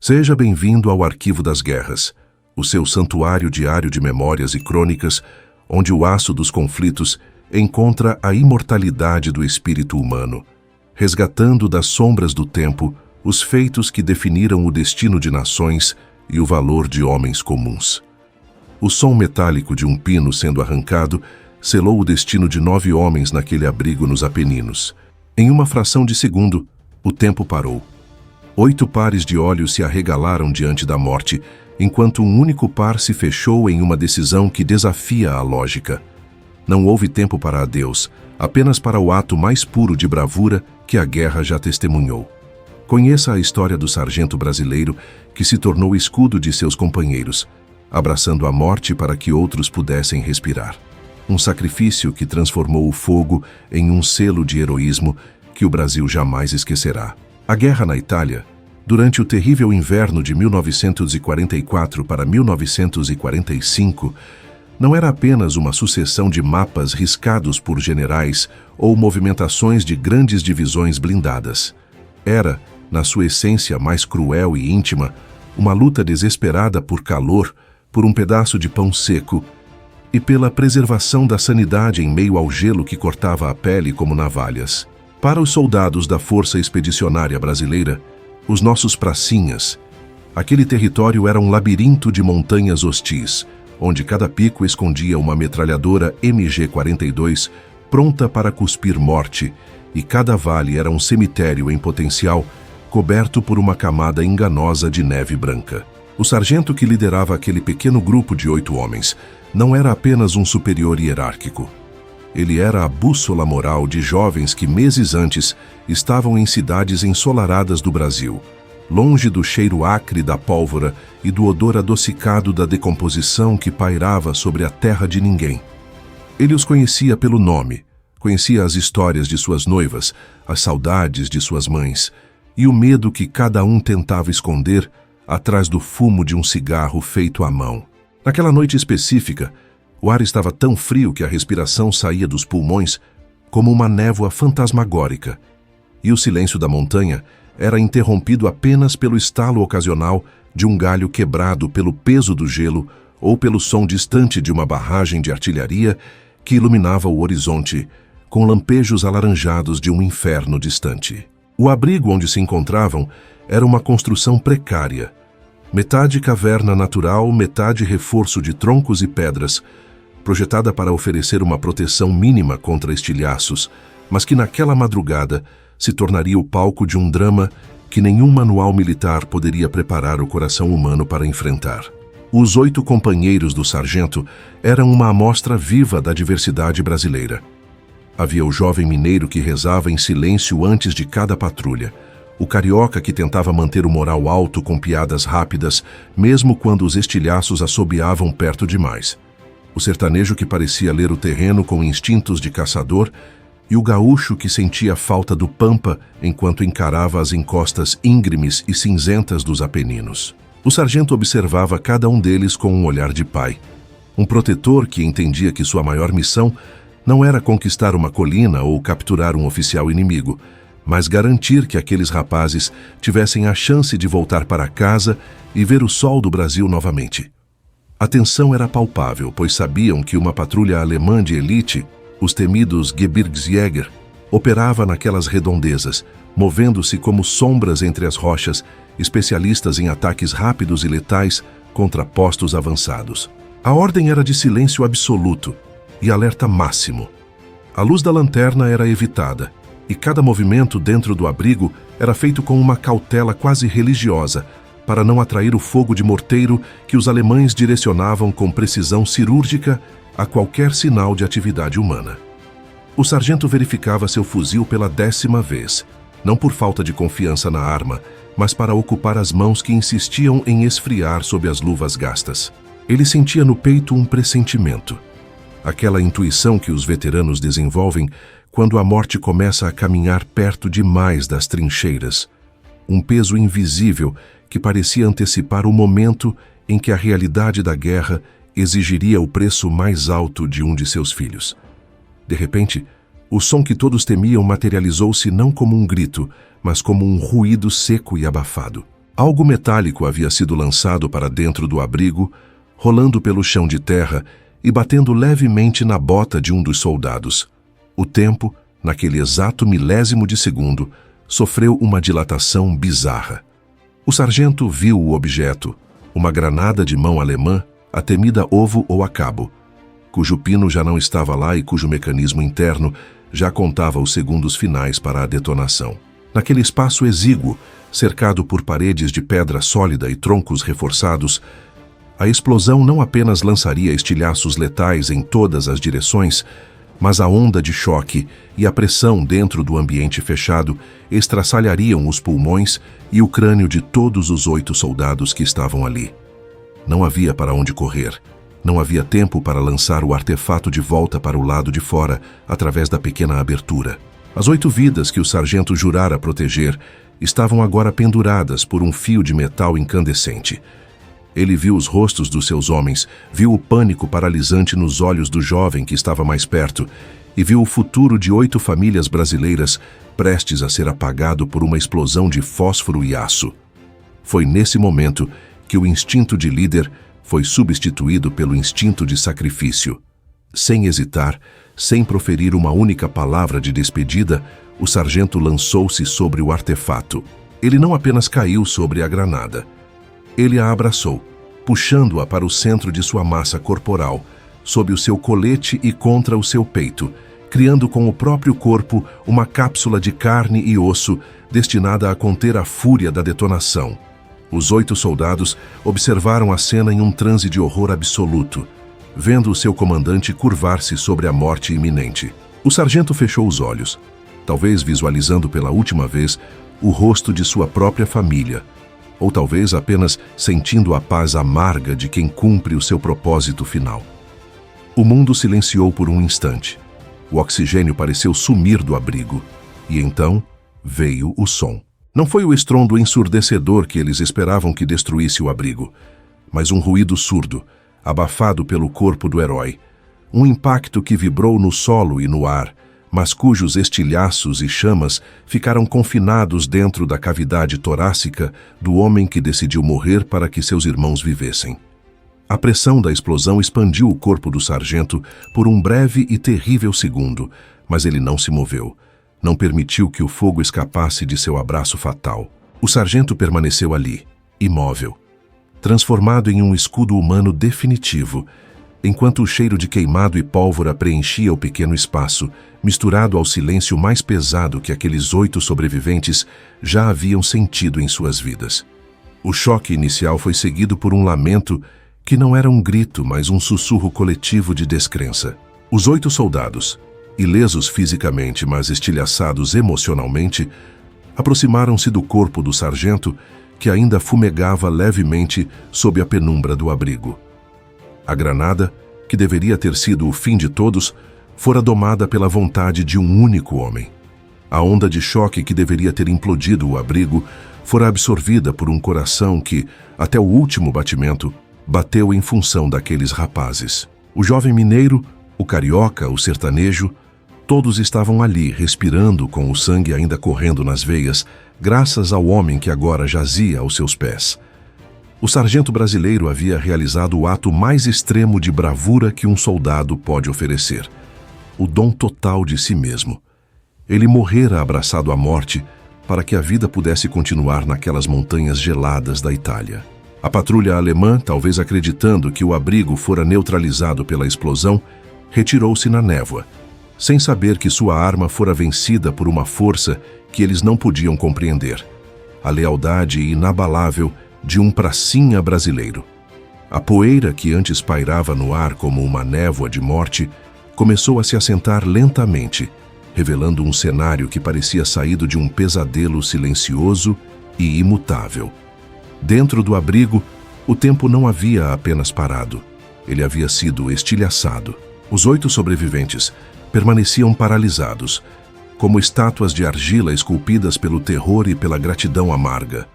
Seja bem-vindo ao Arquivo das Guerras, o seu santuário diário de memórias e crônicas, onde o aço dos conflitos encontra a imortalidade do espírito humano, resgatando das sombras do tempo os feitos que definiram o destino de nações e o valor de homens comuns. O som metálico de um pino sendo arrancado selou o destino de 9 homens naquele abrigo nos Apeninos. Em uma fração de segundo, o tempo parou. 8 pares de olhos se arregalaram diante da morte, enquanto um único par se fechou em uma decisão que desafia a lógica. Não houve tempo para adeus, apenas para o ato mais puro de bravura que a guerra já testemunhou. Conheça a história do sargento brasileiro que se tornou escudo de seus companheiros, abraçando a morte para que outros pudessem respirar. Um sacrifício que transformou o fogo em um selo de heroísmo que o Brasil jamais esquecerá. A guerra na Itália, durante o terrível inverno de 1944 para 1945, não era apenas uma sucessão de mapas riscados por generais ou movimentações de grandes divisões blindadas. Era, na sua essência mais cruel e íntima, uma luta desesperada por calor, por um pedaço de pão seco e pela preservação da sanidade em meio ao gelo que cortava a pele como navalhas. Para os soldados da Força Expedicionária Brasileira, os nossos pracinhas, aquele território era um labirinto de montanhas hostis, onde cada pico escondia uma metralhadora MG-42 pronta para cuspir morte, e cada vale era um cemitério em potencial, coberto por uma camada enganosa de neve branca. O sargento que liderava aquele pequeno grupo de 8 homens não era apenas um superior hierárquico. Ele era a bússola moral de jovens que meses antes estavam em cidades ensolaradas do Brasil, longe do cheiro acre da pólvora e do odor adocicado da decomposição que pairava sobre a terra de ninguém. Ele os conhecia pelo nome, conhecia as histórias de suas noivas, as saudades de suas mães e o medo que cada um tentava esconder atrás do fumo de um cigarro feito à mão. Naquela noite específica, o ar estava tão frio que a respiração saía dos pulmões como uma névoa fantasmagórica, e o silêncio da montanha era interrompido apenas pelo estalo ocasional de um galho quebrado pelo peso do gelo ou pelo som distante de uma barragem de artilharia que iluminava o horizonte com lampejos alaranjados de um inferno distante. O abrigo onde se encontravam era uma construção precária, metade caverna natural, metade reforço de troncos e pedras, projetada para oferecer uma proteção mínima contra estilhaços, mas que naquela madrugada se tornaria o palco de um drama que nenhum manual militar poderia preparar o coração humano para enfrentar. Os 8 companheiros do sargento eram uma amostra viva da diversidade brasileira. Havia o jovem mineiro que rezava em silêncio antes de cada patrulha, o carioca que tentava manter o moral alto com piadas rápidas, mesmo quando os estilhaços assobiavam perto demais, o sertanejo que parecia ler o terreno com instintos de caçador e o gaúcho que sentia falta do pampa enquanto encarava as encostas íngremes e cinzentas dos Apeninos. O sargento observava cada um deles com um olhar de pai, um protetor que entendia que sua maior missão não era conquistar uma colina ou capturar um oficial inimigo, mas garantir que aqueles rapazes tivessem a chance de voltar para casa e ver o sol do Brasil novamente. A tensão era palpável, pois sabiam que uma patrulha alemã de elite, os temidos Gebirgsjäger, operava naquelas redondezas, movendo-se como sombras entre as rochas, especialistas em ataques rápidos e letais contra postos avançados. A ordem era de silêncio absoluto e alerta máximo. A luz da lanterna era evitada, e cada movimento dentro do abrigo era feito com uma cautela quase religiosa, para não atrair o fogo de morteiro que os alemães direcionavam com precisão cirúrgica a qualquer sinal de atividade humana. O sargento verificava seu fuzil pela 10ª vez, não por falta de confiança na arma, mas para ocupar as mãos que insistiam em esfriar sob as luvas gastas. Ele sentia no peito um pressentimento, aquela intuição que os veteranos desenvolvem quando a morte começa a caminhar perto demais das trincheiras, um peso invisível que parecia antecipar o momento em que a realidade da guerra exigiria o preço mais alto de um de seus filhos. De repente, o som que todos temiam materializou-se não como um grito, mas como um ruído seco e abafado. Algo metálico havia sido lançado para dentro do abrigo, rolando pelo chão de terra e batendo levemente na bota de um dos soldados. O tempo, naquele exato milésimo de segundo, sofreu uma dilatação bizarra. O sargento viu o objeto, uma granada de mão alemã, a temida ovo ou a cabo, cujo pino já não estava lá e cujo mecanismo interno já contava os segundos finais para a detonação. Naquele espaço exíguo, cercado por paredes de pedra sólida e troncos reforçados, a explosão não apenas lançaria estilhaços letais em todas as direções, mas a onda de choque e a pressão dentro do ambiente fechado estraçalhariam os pulmões e o crânio de todos os 8 soldados que estavam ali. Não havia para onde correr. Não havia tempo para lançar o artefato de volta para o lado de fora, através da pequena abertura. As 8 vidas que o sargento jurara proteger estavam agora penduradas por um fio de metal incandescente. Ele viu os rostos dos seus homens, viu o pânico paralisante nos olhos do jovem que estava mais perto e viu o futuro de 8 famílias brasileiras prestes a ser apagado por uma explosão de fósforo e aço. Foi nesse momento que o instinto de líder foi substituído pelo instinto de sacrifício. Sem hesitar, sem proferir uma única palavra de despedida, o sargento lançou-se sobre o artefato. Ele não apenas caiu sobre a granada. Ele a abraçou, puxando-a para o centro de sua massa corporal, sob o seu colete e contra o seu peito, criando com o próprio corpo uma cápsula de carne e osso destinada a conter a fúria da detonação. Os 8 soldados observaram a cena em um transe de horror absoluto, vendo o seu comandante curvar-se sobre a morte iminente. O sargento fechou os olhos, talvez visualizando pela última vez o rosto de sua própria família, ou talvez apenas sentindo a paz amarga de quem cumpre o seu propósito final. O mundo silenciou por um instante. O oxigênio pareceu sumir do abrigo, e então veio o som. Não foi o estrondo ensurdecedor que eles esperavam que destruísse o abrigo, mas um ruído surdo, abafado pelo corpo do herói, um impacto que vibrou no solo e no ar, mas cujos estilhaços e chamas ficaram confinados dentro da cavidade torácica do homem que decidiu morrer para que seus irmãos vivessem. A pressão da explosão expandiu o corpo do sargento por um breve e terrível segundo, mas ele não se moveu. Não permitiu que o fogo escapasse de seu abraço fatal. O sargento permaneceu ali, imóvel, transformado em um escudo humano definitivo, enquanto o cheiro de queimado e pólvora preenchia o pequeno espaço, misturado ao silêncio mais pesado que aqueles 8 sobreviventes já haviam sentido em suas vidas. O choque inicial foi seguido por um lamento que não era um grito, mas um sussurro coletivo de descrença. Os 8 soldados, ilesos fisicamente, mas estilhaçados emocionalmente, aproximaram-se do corpo do sargento, que ainda fumegava levemente sob a penumbra do abrigo. A granada, que deveria ter sido o fim de todos, fora domada pela vontade de um único homem. A onda de choque que deveria ter implodido o abrigo fora absorvida por um coração que, até o último batimento, bateu em função daqueles rapazes. O jovem mineiro, o carioca, o sertanejo, todos estavam ali, respirando com o sangue ainda correndo nas veias, graças ao homem que agora jazia aos seus pés. O sargento brasileiro havia realizado o ato mais extremo de bravura que um soldado pode oferecer: o dom total de si mesmo. Ele morrera abraçado à morte para que a vida pudesse continuar naquelas montanhas geladas da Itália. A patrulha alemã, talvez acreditando que o abrigo fora neutralizado pela explosão, retirou-se na névoa, sem saber que sua arma fora vencida por uma força que eles não podiam compreender: a lealdade inabalável de um pracinha brasileiro. A poeira que antes pairava no ar como uma névoa de morte começou a se assentar lentamente, revelando um cenário que parecia saído de um pesadelo silencioso e imutável. Dentro do abrigo, o tempo não havia apenas parado. Ele havia sido estilhaçado. Os 8 sobreviventes permaneciam paralisados, como estátuas de argila esculpidas pelo terror e pela gratidão amarga.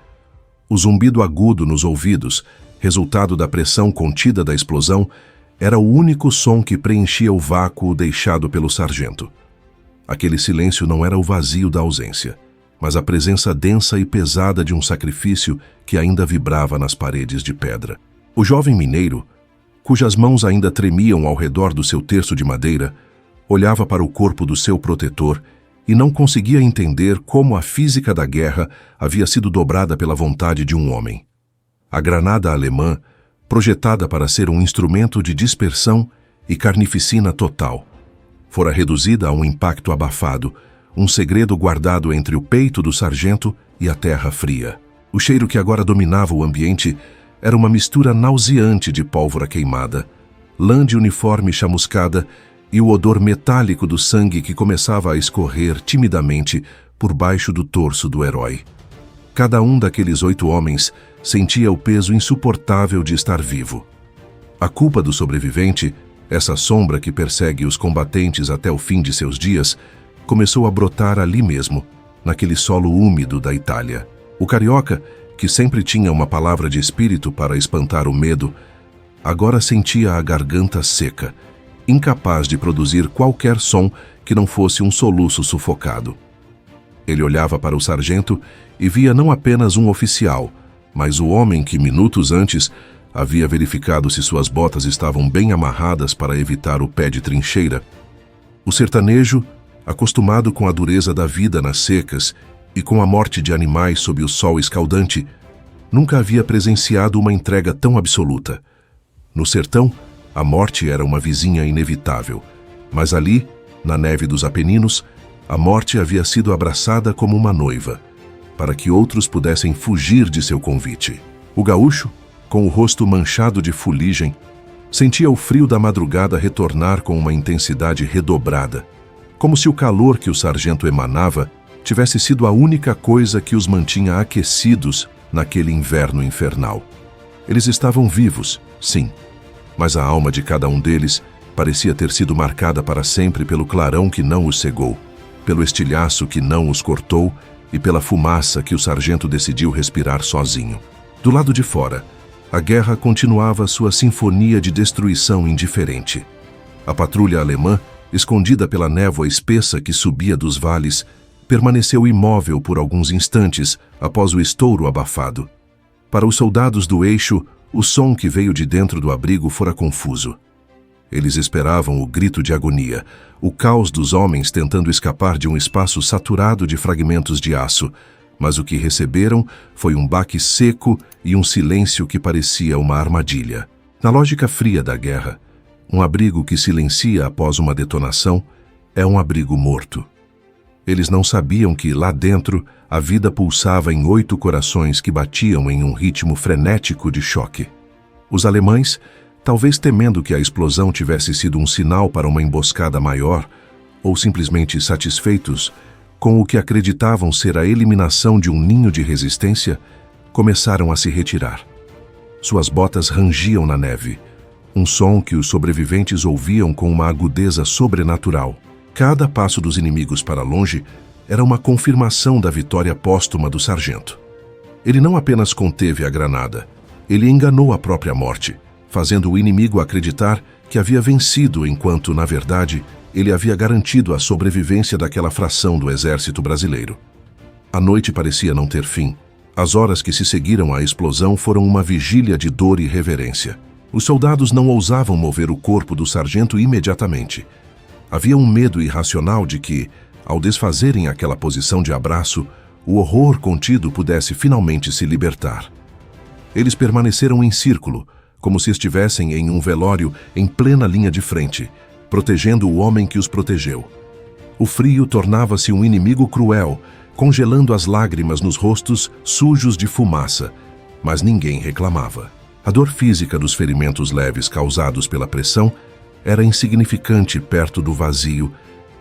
O zumbido agudo nos ouvidos, resultado da pressão contida da explosão, era o único som que preenchia o vácuo deixado pelo sargento. Aquele silêncio não era o vazio da ausência, mas a presença densa e pesada de um sacrifício que ainda vibrava nas paredes de pedra. O jovem mineiro, cujas mãos ainda tremiam ao redor do seu terço de madeira, olhava para o corpo do seu protetor e não conseguia entender como a física da guerra havia sido dobrada pela vontade de um homem. A granada alemã, projetada para ser um instrumento de dispersão e carnificina total, fora reduzida a um impacto abafado, um segredo guardado entre o peito do sargento e a terra fria. O cheiro que agora dominava o ambiente era uma mistura nauseante de pólvora queimada, lã de uniforme chamuscada e o odor metálico do sangue que começava a escorrer timidamente por baixo do torso do herói. Cada um daqueles 8 homens sentia o peso insuportável de estar vivo. A culpa do sobrevivente, essa sombra que persegue os combatentes até o fim de seus dias, começou a brotar ali mesmo, naquele solo úmido da Itália. O carioca, que sempre tinha uma palavra de espírito para espantar o medo, agora sentia a garganta seca, incapaz de produzir qualquer som que não fosse um soluço sufocado. Ele olhava para o sargento e via não apenas um oficial, mas o homem que minutos antes havia verificado se suas botas estavam bem amarradas para evitar o pé de trincheira. O sertanejo, acostumado com a dureza da vida nas secas e com a morte de animais sob o sol escaldante, nunca havia presenciado uma entrega tão absoluta. No sertão, a morte era uma vizinha inevitável, mas ali, na neve dos Apeninos, a morte havia sido abraçada como uma noiva, para que outros pudessem fugir de seu convite. O gaúcho, com o rosto manchado de fuligem, sentia o frio da madrugada retornar com uma intensidade redobrada, como se o calor que o sargento emanava tivesse sido a única coisa que os mantinha aquecidos naquele inverno infernal. Eles estavam vivos, sim, mas a alma de cada um deles parecia ter sido marcada para sempre pelo clarão que não os cegou, pelo estilhaço que não os cortou e pela fumaça que o sargento decidiu respirar sozinho. Do lado de fora, a guerra continuava sua sinfonia de destruição indiferente. A patrulha alemã, escondida pela névoa espessa que subia dos vales, permaneceu imóvel por alguns instantes após o estouro abafado. Para os soldados do eixo, o som que veio de dentro do abrigo fora confuso. Eles esperavam o grito de agonia, o caos dos homens tentando escapar de um espaço saturado de fragmentos de aço, mas o que receberam foi um baque seco e um silêncio que parecia uma armadilha. Na lógica fria da guerra, um abrigo que silencia após uma detonação é um abrigo morto. Eles não sabiam que, lá dentro, a vida pulsava em 8 corações que batiam em um ritmo frenético de choque. Os alemães, talvez temendo que a explosão tivesse sido um sinal para uma emboscada maior, ou simplesmente satisfeitos com o que acreditavam ser a eliminação de um ninho de resistência, começaram a se retirar. Suas botas rangiam na neve, um som que os sobreviventes ouviam com uma agudeza sobrenatural. Cada passo dos inimigos para longe era uma confirmação da vitória póstuma do sargento. Ele não apenas conteve a granada, ele enganou a própria morte, fazendo o inimigo acreditar que havia vencido enquanto, na verdade, ele havia garantido a sobrevivência daquela fração do exército brasileiro. A noite parecia não ter fim. As horas que se seguiram à explosão foram uma vigília de dor e reverência. Os soldados não ousavam mover o corpo do sargento imediatamente. Havia um medo irracional de que, ao desfazerem aquela posição de abraço, o horror contido pudesse finalmente se libertar. Eles permaneceram em círculo, como se estivessem em um velório em plena linha de frente, protegendo o homem que os protegeu. O frio tornava-se um inimigo cruel, congelando as lágrimas nos rostos sujos de fumaça, mas ninguém reclamava. A dor física dos ferimentos leves causados pela pressão era insignificante perto do vazio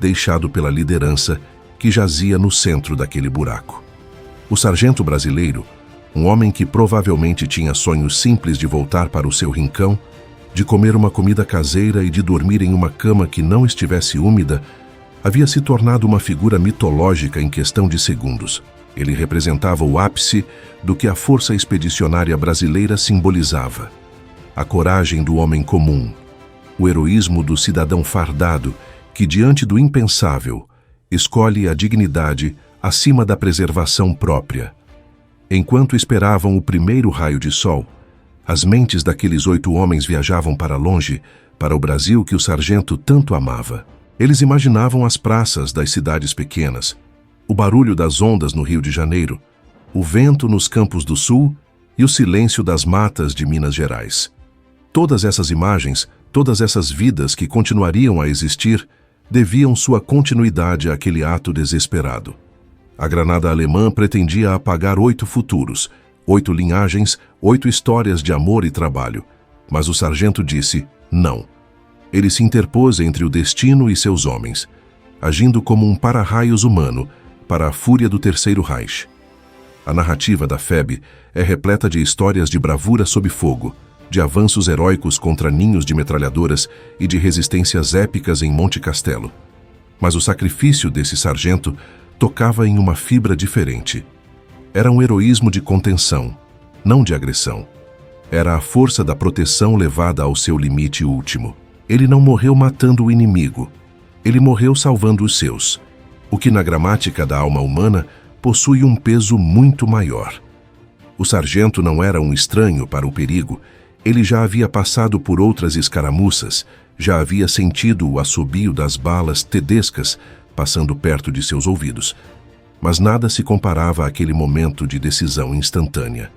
deixado pela liderança que jazia no centro daquele buraco. O sargento brasileiro, um homem que provavelmente tinha sonhos simples de voltar para o seu rincão, de comer uma comida caseira e de dormir em uma cama que não estivesse úmida, havia se tornado uma figura mitológica em questão de segundos. Ele representava o ápice do que a força expedicionária brasileira simbolizava. A coragem do homem comum, o heroísmo do cidadão fardado que, diante do impensável, escolhe a dignidade acima da preservação própria. Enquanto esperavam o primeiro raio de sol, as mentes daqueles 8 homens viajavam para longe, para o Brasil que o sargento tanto amava. Eles imaginavam as praças das cidades pequenas, o barulho das ondas no Rio de Janeiro, o vento nos Campos do Sul e o silêncio das matas de Minas Gerais. Todas essas imagens, todas essas vidas que continuariam a existir, deviam sua continuidade àquele ato desesperado. A granada alemã pretendia apagar 8 futuros, 8 linhagens, 8 histórias de amor e trabalho. Mas o sargento disse não. Ele se interpôs entre o destino e seus homens, agindo como um para-raios humano para a fúria do Terceiro Reich. A narrativa da FEB é repleta de histórias de bravura sob fogo, de avanços heróicos contra ninhos de metralhadoras e de resistências épicas em Monte Castelo. Mas o sacrifício desse sargento tocava em uma fibra diferente. Era um heroísmo de contenção, não de agressão. Era a força da proteção levada ao seu limite último. Ele não morreu matando o inimigo. Ele morreu salvando os seus, o que na gramática da alma humana possui um peso muito maior. O sargento não era um estranho para o perigo. Ele já havia passado por outras escaramuças, já havia sentido o assobio das balas tedescas passando perto de seus ouvidos. Mas nada se comparava àquele momento de decisão instantânea.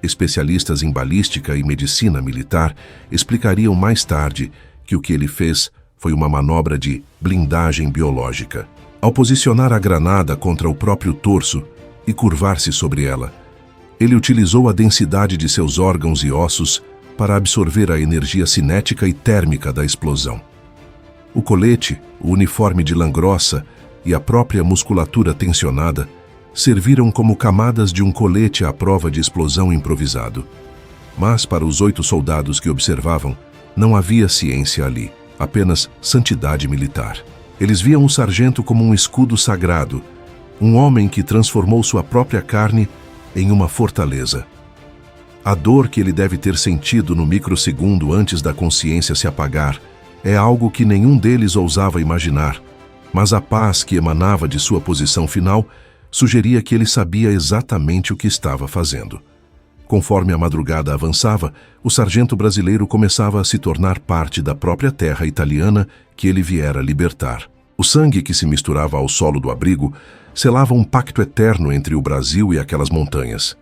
Especialistas em balística e medicina militar explicariam mais tarde que o que ele fez foi uma manobra de blindagem biológica. Ao posicionar a granada contra o próprio torso e curvar-se sobre ela, ele utilizou a densidade de seus órgãos e ossos para absorver a energia cinética e térmica da explosão. O colete, o uniforme de lã grossa e a própria musculatura tensionada serviram como camadas de um colete à prova de explosão improvisado. Mas para os 8 soldados que observavam, não havia ciência ali, apenas santidade militar. Eles viam o sargento como um escudo sagrado, um homem que transformou sua própria carne em uma fortaleza. A dor que ele deve ter sentido no microsegundo antes da consciência se apagar é algo que nenhum deles ousava imaginar, mas a paz que emanava de sua posição final sugeria que ele sabia exatamente o que estava fazendo. Conforme a madrugada avançava, o sargento brasileiro começava a se tornar parte da própria terra italiana que ele viera libertar. O sangue que se misturava ao solo do abrigo selava um pacto eterno entre o Brasil e aquelas montanhas.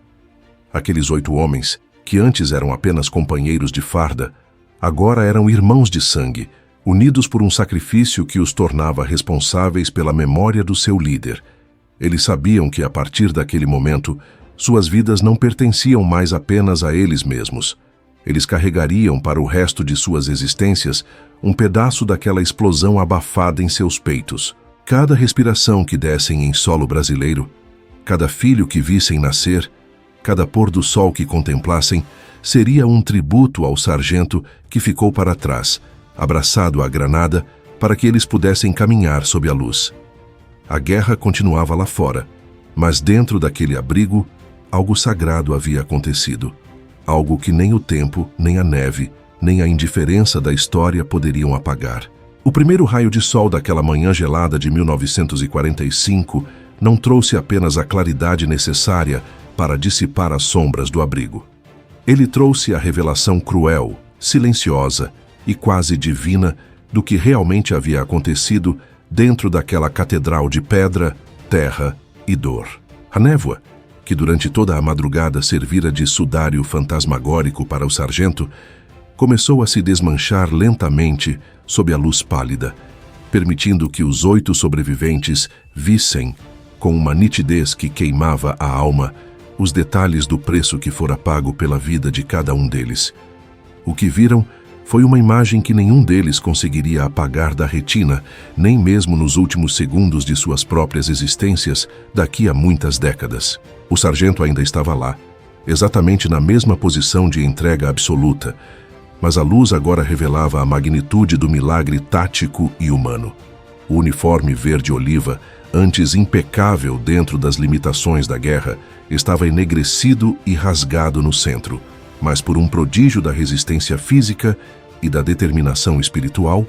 Aqueles 8 homens, que antes eram apenas companheiros de farda, agora eram irmãos de sangue, unidos por um sacrifício que os tornava responsáveis pela memória do seu líder. Eles sabiam que, a partir daquele momento, suas vidas não pertenciam mais apenas a eles mesmos. Eles carregariam para o resto de suas existências um pedaço daquela explosão abafada em seus peitos. Cada respiração que dessem em solo brasileiro, cada filho que vissem nascer, cada pôr do sol que contemplassem, seria um tributo ao sargento que ficou para trás, abraçado à granada, para que eles pudessem caminhar sob a luz. A guerra continuava lá fora, mas dentro daquele abrigo, algo sagrado havia acontecido. Algo que nem o tempo, nem a neve, nem a indiferença da história poderiam apagar. O primeiro raio de sol daquela manhã gelada de 1945 não trouxe apenas a claridade necessária para dissipar as sombras do abrigo. Ele trouxe a revelação cruel, silenciosa e quase divina do que realmente havia acontecido dentro daquela catedral de pedra, terra e dor. A névoa, que durante toda a madrugada servira de sudário fantasmagórico para o sargento, começou a se desmanchar lentamente sob a luz pálida, permitindo que os 8 sobreviventes vissem, com uma nitidez que queimava a alma, os detalhes do preço que fora pago pela vida de cada um deles. O que viram foi uma imagem que nenhum deles conseguiria apagar da retina, nem mesmo nos últimos segundos de suas próprias existências, daqui a muitas décadas. O sargento ainda estava lá, exatamente na mesma posição de entrega absoluta, mas a luz agora revelava a magnitude do milagre tático e humano. O uniforme verde-oliva, antes impecável dentro das limitações da guerra, estava enegrecido e rasgado no centro, mas por um prodígio da resistência física e da determinação espiritual,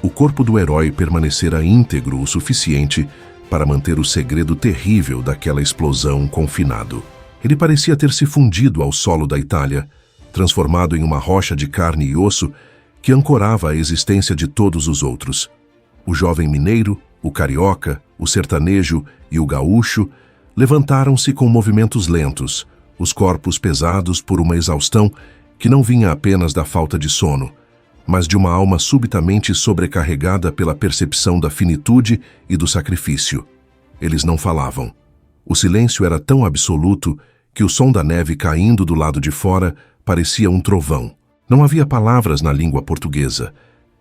o corpo do herói permanecera íntegro o suficiente para manter o segredo terrível daquela explosão confinado. Ele parecia ter se fundido ao solo da Itália, transformado em uma rocha de carne e osso que ancorava a existência de todos os outros. O jovem mineiro, o carioca, o sertanejo e o gaúcho levantaram-se com movimentos lentos, os corpos pesados por uma exaustão que não vinha apenas da falta de sono, mas de uma alma subitamente sobrecarregada pela percepção da finitude e do sacrifício. Eles não falavam. O silêncio era tão absoluto que o som da neve caindo do lado de fora parecia um trovão. Não havia palavras na língua portuguesa,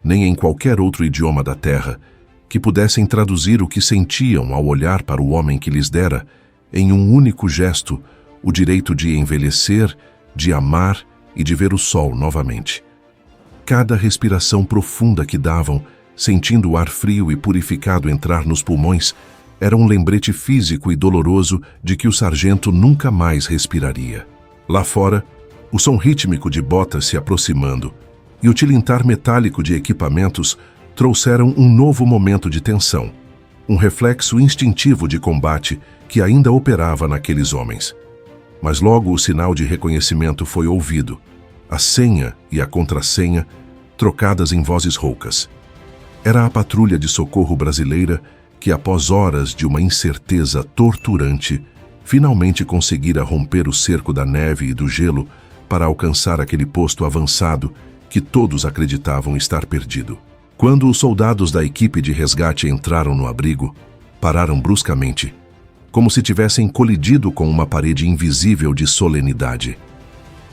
nem em qualquer outro idioma da terra, que pudessem traduzir o que sentiam ao olhar para o homem que lhes dera, em um único gesto, o direito de envelhecer, de amar e de ver o sol novamente. Cada respiração profunda que davam, sentindo o ar frio e purificado entrar nos pulmões, era um lembrete físico e doloroso de que o sargento nunca mais respiraria. Lá fora, o som rítmico de botas se aproximando e o tilintar metálico de equipamentos trouxeram um novo momento de tensão, um reflexo instintivo de combate que ainda operava naqueles homens. Mas logo o sinal de reconhecimento foi ouvido, a senha e a contrassenha trocadas em vozes roucas. Era a patrulha de socorro brasileira que, após horas de uma incerteza torturante, finalmente conseguira romper o cerco da neve e do gelo para alcançar aquele posto avançado que todos acreditavam estar perdido. Quando os soldados da equipe de resgate entraram no abrigo, pararam bruscamente, como se tivessem colidido com uma parede invisível de solenidade.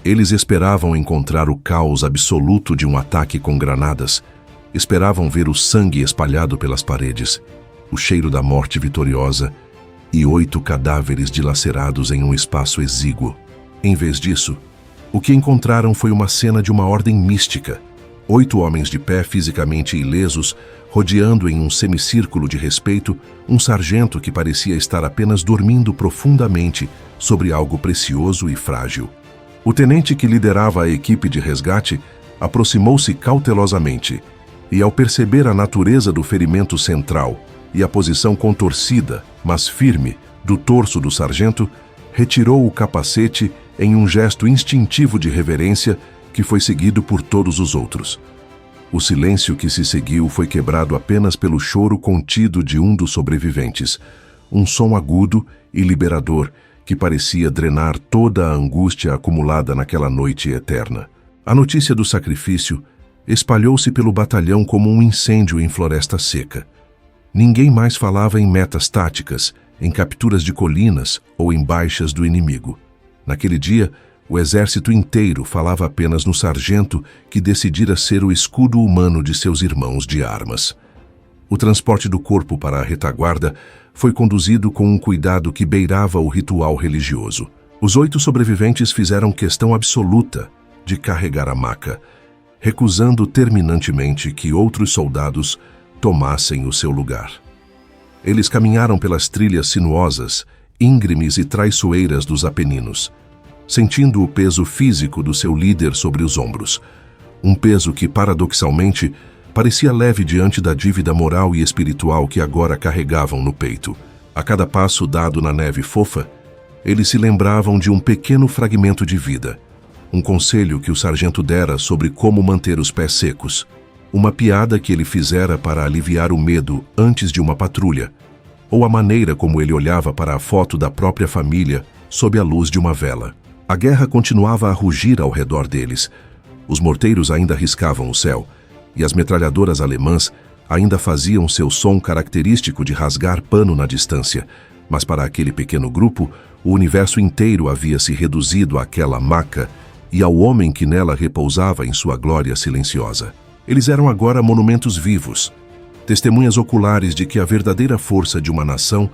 Eles esperavam encontrar o caos absoluto de um ataque com granadas, esperavam ver o sangue espalhado pelas paredes, o cheiro da morte vitoriosa e 8 cadáveres dilacerados em um espaço exíguo. Em vez disso, o que encontraram foi uma cena de uma ordem mística. 8 homens de pé, fisicamente ilesos, rodeando em um semicírculo de respeito um sargento que parecia estar apenas dormindo profundamente sobre algo precioso e frágil. O tenente que liderava a equipe de resgate aproximou-se cautelosamente e, ao perceber a natureza do ferimento central e a posição contorcida, mas firme, do torso do sargento, retirou o capacete em um gesto instintivo de reverência que foi seguido por todos os outros. O silêncio que se seguiu foi quebrado apenas pelo choro contido de um dos sobreviventes, um som agudo e liberador que parecia drenar toda a angústia acumulada naquela noite eterna. A notícia do sacrifício espalhou-se pelo batalhão como um incêndio em floresta seca. Ninguém mais falava em metas táticas, em capturas de colinas ou em baixas do inimigo. Naquele dia, o exército inteiro falava apenas no sargento que decidira ser o escudo humano de seus irmãos de armas. O transporte do corpo para a retaguarda foi conduzido com um cuidado que beirava o ritual religioso. Os 8 sobreviventes fizeram questão absoluta de carregar a maca, recusando terminantemente que outros soldados tomassem o seu lugar. Eles caminharam pelas trilhas sinuosas, íngremes e traiçoeiras dos Apeninos, sentindo o peso físico do seu líder sobre os ombros, um peso que, paradoxalmente, parecia leve diante da dívida moral e espiritual que agora carregavam no peito. A cada passo dado na neve fofa, eles se lembravam de um pequeno fragmento de vida, um conselho que o sargento dera sobre como manter os pés secos, uma piada que ele fizera para aliviar o medo antes de uma patrulha, ou a maneira como ele olhava para a foto da própria família sob a luz de uma vela. A guerra continuava a rugir ao redor deles. Os morteiros ainda riscavam o céu, e as metralhadoras alemãs ainda faziam seu som característico de rasgar pano na distância, mas para aquele pequeno grupo, o universo inteiro havia se reduzido àquela maca e ao homem que nela repousava em sua glória silenciosa. Eles eram agora monumentos vivos, testemunhas oculares de que a verdadeira força de uma nação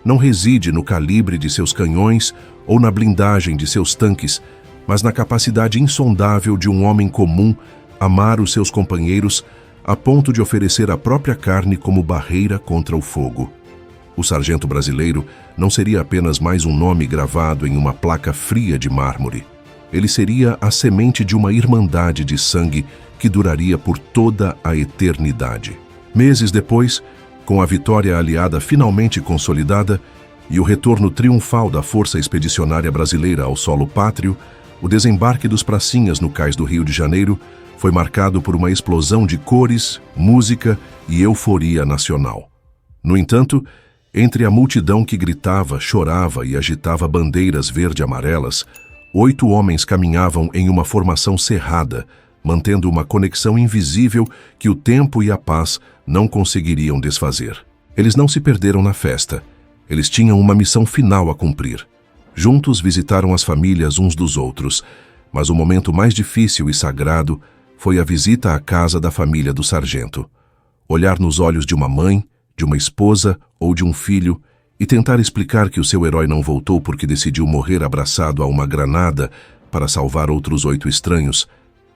não reside no calibre de seus canhões ou na blindagem de seus tanques, mas na capacidade insondável de um homem comum amar os seus companheiros a ponto de oferecer a própria carne como barreira contra o fogo. O sargento brasileiro não seria apenas mais um nome gravado em uma placa fria de mármore. Ele seria a semente de uma irmandade de sangue que duraria por toda a eternidade. Meses depois, Com a vitória aliada finalmente consolidada e o retorno triunfal da Força Expedicionária Brasileira ao solo pátrio, o desembarque dos pracinhas no cais do Rio de Janeiro foi marcado por uma explosão de cores, música e euforia nacional. No entanto, entre a multidão que gritava, chorava e agitava bandeiras verde-amarelas, 8 homens caminhavam em uma formação cerrada, mantendo uma conexão invisível que o tempo e a paz não conseguiriam desfazer. Eles não se perderam na festa. Eles tinham uma missão final a cumprir. Juntos visitaram as famílias uns dos outros, mas o momento mais difícil e sagrado foi a visita à casa da família do sargento. Olhar nos olhos de uma mãe, de uma esposa ou de um filho e tentar explicar que o seu herói não voltou porque decidiu morrer abraçado a uma granada para salvar outros 8 estranhos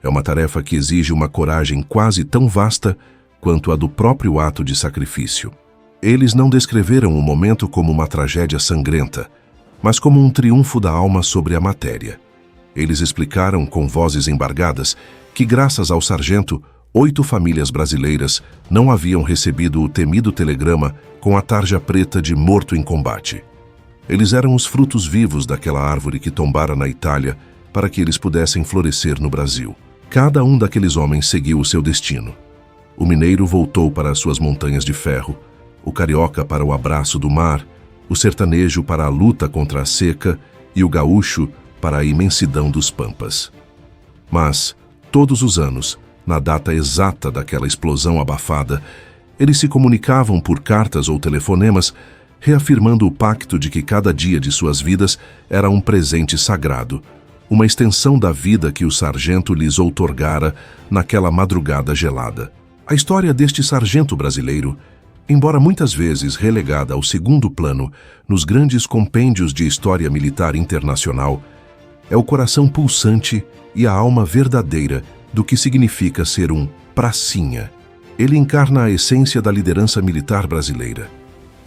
é uma tarefa que exige uma coragem quase tão vasta quanto a do próprio ato de sacrifício. Eles não descreveram o momento como uma tragédia sangrenta, mas como um triunfo da alma sobre a matéria. Eles explicaram com vozes embargadas que, graças ao sargento, 8 famílias brasileiras não haviam recebido o temido telegrama com a tarja preta de morto em combate. Eles eram os frutos vivos daquela árvore que tombara na Itália para que eles pudessem florescer no Brasil. Cada um daqueles homens seguiu o seu destino. O mineiro voltou para as suas montanhas de ferro, o carioca para o abraço do mar, o sertanejo para a luta contra a seca e o gaúcho para a imensidão dos pampas. Mas, todos os anos, na data exata daquela explosão abafada, eles se comunicavam por cartas ou telefonemas, reafirmando o pacto de que cada dia de suas vidas era um presente sagrado, uma extensão da vida que o sargento lhes outorgara naquela madrugada gelada. A história deste sargento brasileiro, embora muitas vezes relegada ao segundo plano nos grandes compêndios de história militar internacional, é o coração pulsante e a alma verdadeira do que significa ser um pracinha. Ele encarna a essência da liderança militar brasileira.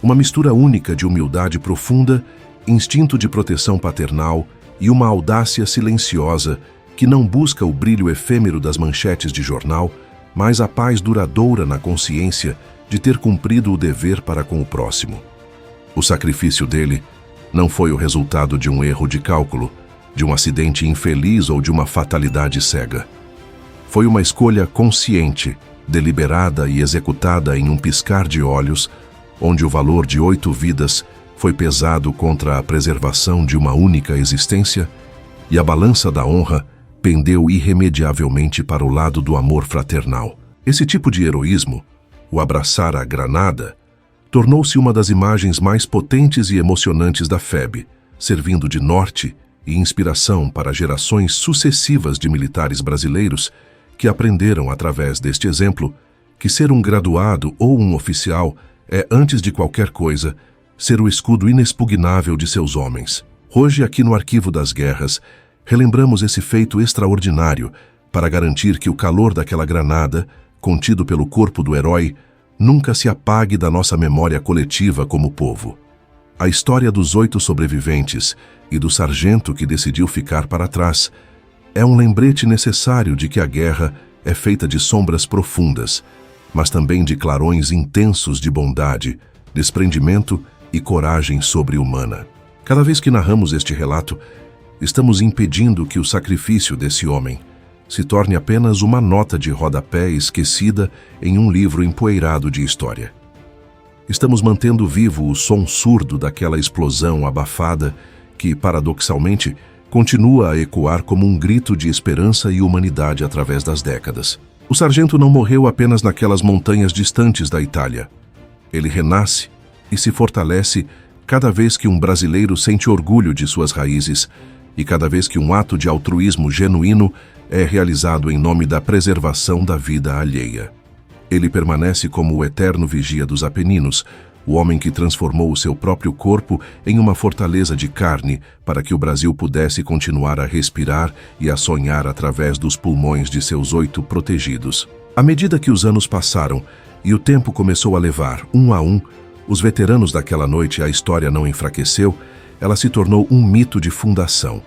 Uma mistura única de humildade profunda, instinto de proteção paternal e uma audácia silenciosa que não busca o brilho efêmero das manchetes de jornal, mas a paz duradoura na consciência de ter cumprido o dever para com o próximo. O sacrifício dele não foi o resultado de um erro de cálculo, de um acidente infeliz ou de uma fatalidade cega. Foi uma escolha consciente, deliberada e executada em um piscar de olhos, onde o valor de 8 vidas foi pesado contra a preservação de uma única existência e a balança da honra pendeu irremediavelmente para o lado do amor fraternal. Esse tipo de heroísmo, o abraçar a granada, tornou-se uma das imagens mais potentes e emocionantes da FEB, servindo de norte e inspiração para gerações sucessivas de militares brasileiros que aprenderam através deste exemplo que ser um graduado ou um oficial é, antes de qualquer coisa, ser o escudo inexpugnável de seus homens. Hoje, aqui no Arquivo das Guerras, relembramos esse feito extraordinário para garantir que o calor daquela granada, contido pelo corpo do herói, nunca se apague da nossa memória coletiva como povo. A história dos 8 sobreviventes e do sargento que decidiu ficar para trás é um lembrete necessário de que a guerra é feita de sombras profundas, mas também de clarões intensos de bondade, desprendimento e coragem sobre-humana. Cada vez que narramos este relato, estamos impedindo que o sacrifício desse homem se torne apenas uma nota de rodapé esquecida em um livro empoeirado de história. Estamos mantendo vivo o som surdo daquela explosão abafada que, paradoxalmente, continua a ecoar como um grito de esperança e humanidade através das décadas. O sargento não morreu apenas naquelas montanhas distantes da Itália. Ele renasce e se fortalece cada vez que um brasileiro sente orgulho de suas raízes e cada vez que um ato de altruísmo genuíno é realizado em nome da preservação da vida alheia. Ele permanece como o eterno vigia dos Apeninos, o homem que transformou o seu próprio corpo em uma fortaleza de carne para que o Brasil pudesse continuar a respirar e a sonhar através dos pulmões de seus 8 protegidos. À medida que os anos passaram e o tempo começou a levar, um a um, os veteranos daquela noite, a história não enfraqueceu, ela se tornou um mito de fundação.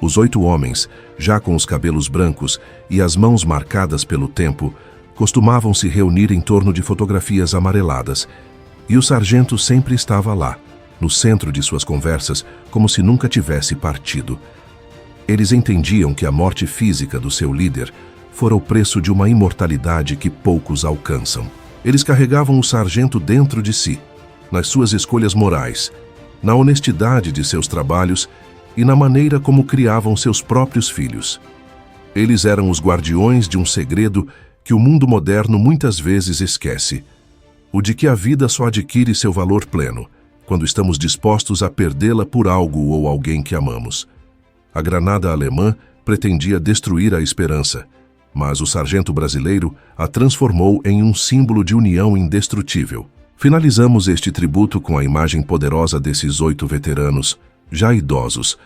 Os 8 homens, já com os cabelos brancos e as mãos marcadas pelo tempo, costumavam se reunir em torno de fotografias amareladas, E o sargento sempre estava lá, no centro de suas conversas, como se nunca tivesse partido. Eles entendiam que a morte física do seu líder fora o preço de uma imortalidade que poucos alcançam. Eles carregavam o sargento dentro de si, nas suas escolhas morais, na honestidade de seus trabalhos e na maneira como criavam seus próprios filhos. Eles eram os guardiões de um segredo que o mundo moderno muitas vezes esquece: o de que a vida só adquire seu valor pleno quando estamos dispostos a perdê-la por algo ou alguém que amamos. A granada alemã pretendia destruir a esperança, mas o sargento brasileiro a transformou em um símbolo de união indestrutível. Finalizamos este tributo com a imagem poderosa desses 8 veteranos, já idosos,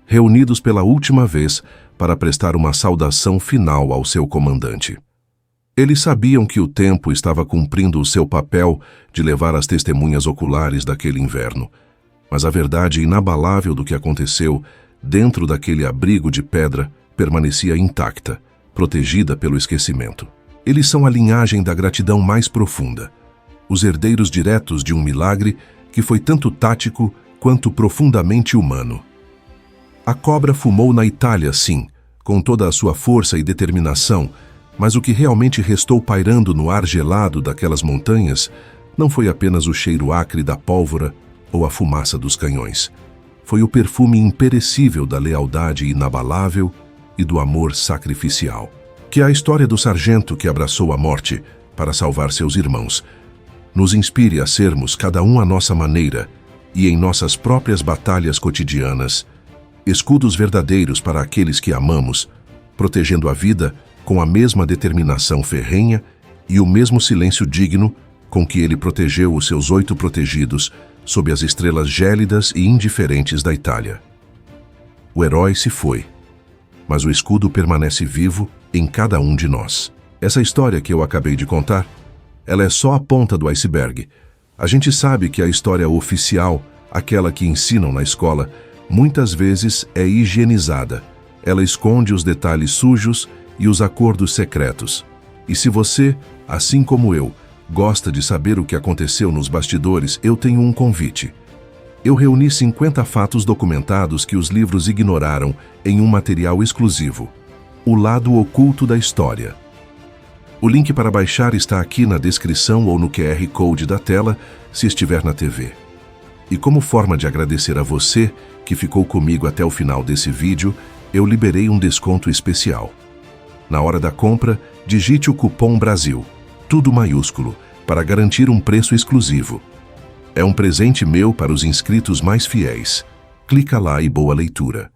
reunidos pela última vez para prestar uma saudação final ao seu comandante. Eles sabiam que o tempo estava cumprindo o seu papel de levar as testemunhas oculares daquele inverno, mas a verdade inabalável do que aconteceu dentro daquele abrigo de pedra permanecia intacta, protegida pelo esquecimento. Eles são a linhagem da gratidão mais profunda, os herdeiros diretos de um milagre que foi tanto tático quanto profundamente humano. A cobra fumou na Itália, sim, com toda a sua força e determinação, mas o que realmente restou pairando no ar gelado daquelas montanhas não foi apenas o cheiro acre da pólvora ou a fumaça dos canhões. Foi o perfume imperecível da lealdade inabalável e do amor sacrificial. Que a história do sargento que abraçou a morte para salvar seus irmãos nos inspire a sermos, cada um à nossa maneira e em nossas próprias batalhas cotidianas, escudos verdadeiros para aqueles que amamos, protegendo a vida com a mesma determinação ferrenha e o mesmo silêncio digno com que ele protegeu os seus 8 protegidos sob as estrelas gélidas e indiferentes da Itália. O herói se foi, mas o escudo permanece vivo em cada um de nós. Essa história que eu acabei de contar, ela é só a ponta do iceberg. A gente sabe que a história oficial, aquela que ensinam na escola, muitas vezes é higienizada. Ela esconde os detalhes sujos e os acordos secretos. E se você, assim como eu, gosta de saber o que aconteceu nos bastidores, eu tenho um convite. Eu reuni 50 fatos documentados que os livros ignoraram em um material exclusivo: O Lado Oculto da História. O link para baixar está aqui na descrição ou no QR Code da tela, se estiver na TV. E como forma de agradecer a você que ficou comigo até o final desse vídeo, eu liberei um desconto especial. Na hora da compra, digite o cupom BRASIL, tudo maiúsculo, para garantir um preço exclusivo. É um presente meu para os inscritos mais fiéis. Clica lá e boa leitura.